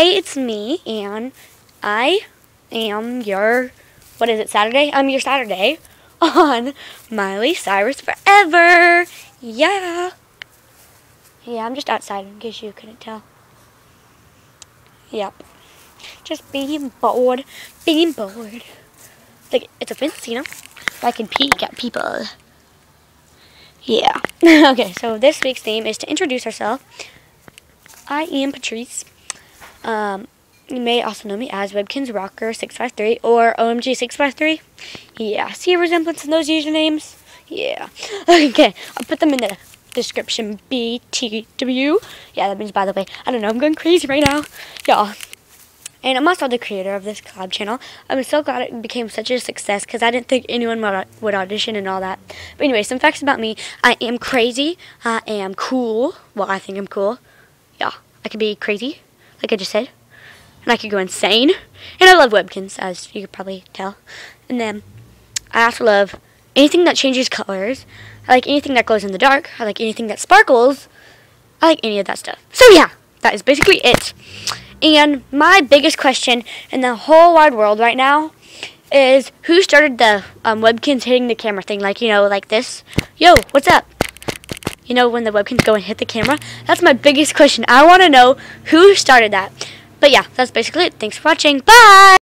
Hey, it's me, and I am your, what is it, Saturday? I'm your Saturday on Miley Cyrus Forever. Yeah. Yeah, I'm just outside in case you couldn't tell. Yep. Just being bored. Being bored. Like, it's a fence, you know? I can peek at people. Yeah. Okay, so this week's theme is to introduce ourselves. I am Patrice. You may also know me as Webkinz Rocker 653 or OMG 653. Yeah, see a resemblance in those usernames? Yeah. Okay, I'll put them in the description. BTW. Yeah, that means by the way. I don't know, I'm going crazy right now. Yeah. And I'm also the creator of this collab channel. I'm so glad it became such a success because I didn't think anyone would audition and all that. But anyway, some facts about me. I am crazy. I am cool. Well, I think I'm cool. Yeah, I could be crazy, like I just said. And I could go insane. And I love Webkinz, as you could probably tell. And then I also love anything that changes colors. I like anything that glows in the dark. I like anything that sparkles. I like any of that stuff. So yeah, that is basically it. And my biggest question in the whole wide world right now is who started the Webkinz hitting the camera thing, like, you know, like this. Yo, what's up? You know, when the Webkinz go and hit the camera? That's my biggest question. I want to know who started that. But yeah, that's basically it. Thanks for watching. Bye!